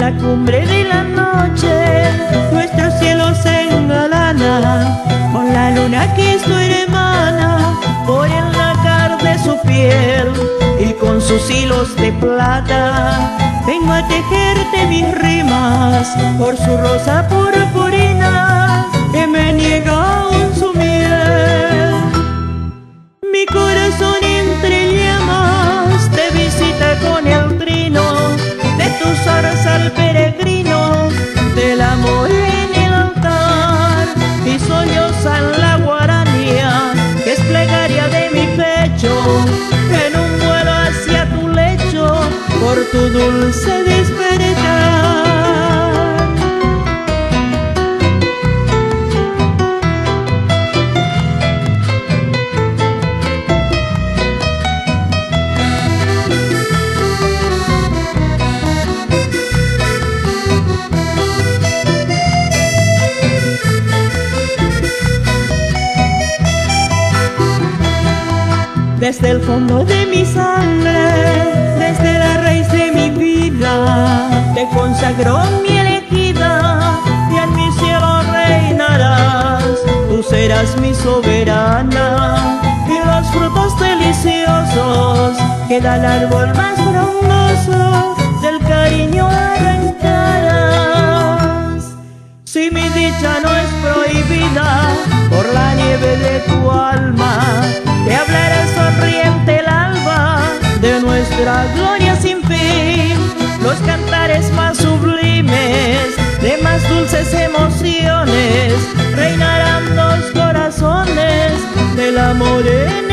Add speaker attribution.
Speaker 1: la cumbre de la noche, nuestro cielo se engalana con la luna que es tu hermana, por el nácar de su piel y con sus hilos de plata. Vengo a tejerte mis rimas por su rosa purpurina que me niega aún su miel. Mi corazón entre llamas te visita con el trino de tu zarza al peregrino del amor en el altar, y sollozan la guaranía que es plegaria de mi pecho en un vuelo hacia tu lecho por tu dulce despertar. Desde el fondo de mi sangre, desde la raíz de mi vida, te consagro mi elegida y en mi cielo reinarás. Tú serás mi soberana y los frutos deliciosos que da el árbol más frondoso del cariño arrancarás. Si mi dicha no es prohibida por la nieve de tu alma, te hablará sonriente el alba de nuestra gloria sin fin. Los cantares más sublimes de más dulces emociones reinarán los corazones del amor en